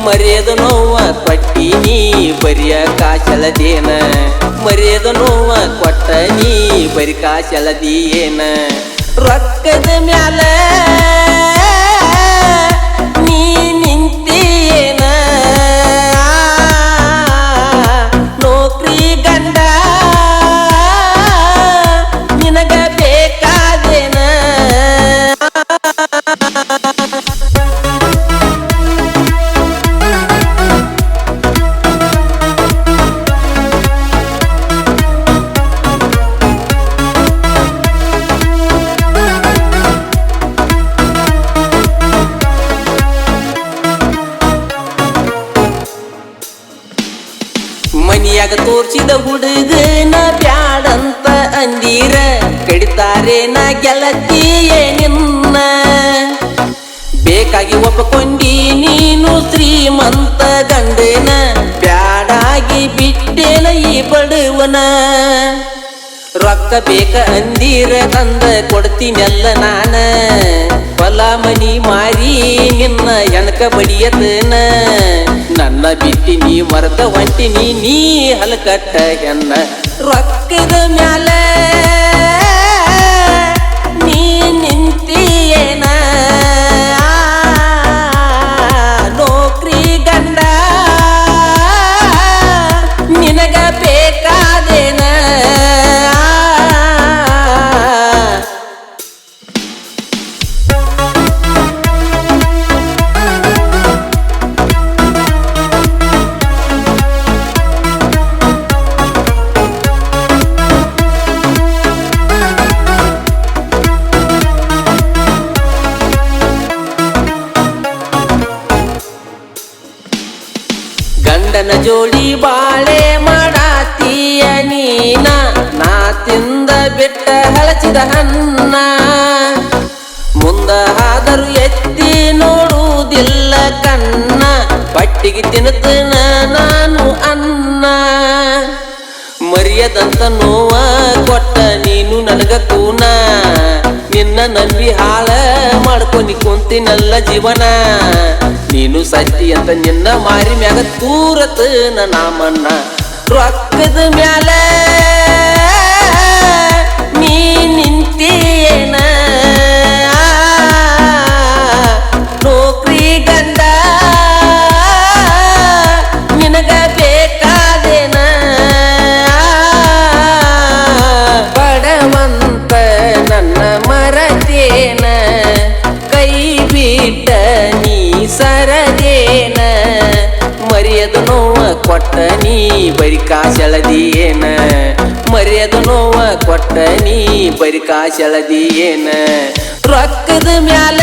ಮರ್ಯಾದ ನೋವ ಕೊಟ್ಟಿನಿ ಬರಿಯ ಕಾಸೆಳದೇನ ಮರ್ಯಾದ ನೋವ ಕೊಟ್ಟ ನೀ ಬರಿ ಕಾಸೆಳದಿಯೇನ ರೊಕ್ಕದ ಮ್ಯಾಲ ನೀ ನಿಂತಿಯೇನ ನೌಕರಿ ಗಂಡ ನಿನಗ ಬೇಕಾದೇನ ಮನಿಯಾಗ ತೋರ್ಸಿದ ಹುಡುಗನ ಬ್ಯಾಡಂತ ಅಂದೀರ ಕಡಿತಾರೆ ನಾ ಗೆಳತಿಯೇ ನಿನ್ನ ಬೇಕಾಗಿ ಒಪ್ಪಕೊಂಡಿ ನೀನು ಶ್ರೀಮಂತ ಗಂಡನ ಬ್ಯಾಡಾಗಿ ಬಿಟ್ಟೇನ ಈ ಬಡವನ ರೊಕ್ಕ ಬೇಕ ಅಂದೀರ ತಂದ ಕೊಡ್ತೀನೆಲ್ಲ ನಾನ ಹೊಲ ಮನಿ ಮಾರಿ ನಿನ್ನ ಎಣಕ ಬಡಿಯತನ ನನ್ನ ಬಿಟ್ಟಿ ನೀ ಮರೆತ ಹೊಂಟಿನಿ ನೀ ಹಲಕಟ್ಟ ಹೆಣ್ಣ ರೊಕ್ಕದ ಮ್ಯಾಲ ನೀ ನಿಂತಿಯೇನ ನೌಕರಿ ಗಂಡ ನಿನಗ ಬೇಕಾದೇನ ಗಂಡನ ಜೋಡಿ ಬಾಳೆ ಮಾಡಾತೀಯ ನೀನ ನಾ ತಿಂದ ಬಿಟ್ಟ ಹಳಚಿದ ಹನ್ನ ಮುಂದ ಆದರೂ ಎತ್ತಿ ನೋಡುವುದಿಲ್ಲ ಕಣ್ಣ ಪಟ್ಟಿಗೆ ತಿನ್ನುತ್ತನ ನಾನು ಅನ್ನ ಮರ್ಯಾದಂತ ನೋವ ಕೊಟ್ಟ ನೀನು ನನಗ ಕೂನ ನಿನ್ನ ನಂಬಿ ಹಾಳ ಮಾಡ್ಕೊನಿ ಕುಂತಿನಲ್ಲ ಜೀವನ ನೀನು ಸತ್ತಿ ಅಂತ ನಿನ್ನ ಮಾರಿ ಮ್ಯಾಗ ತೂರತ ನಾಮನ್ನ ರೊಕ್ಕದ ಮ್ಯಾಲ ನೀ ನಿಂತಿಯೇನ ನೌಕರಿ ಗಂಡ ನಿನಗ ಬೇಕಾದೇನ ಬಡವಂತ ನನ್ನ ಮರತೇನ ಕೈ ಬಿಟ್ಟ ನೀ ಸರದೇನ ಮರ್ಯಾದ ನೋವ ಕೊಟ್ಟ ನೀ ಬರಿ ಕಾಸೆಳದಿಯೇನ ಮರ್ಯಾದ ನೋವ ಕೊಟ್ಟ ನೀ ಬರಿ ಕಾಸೆಳದಿಯೇನ ರೊಕ್ಕದ ಮ್ಯಾಲ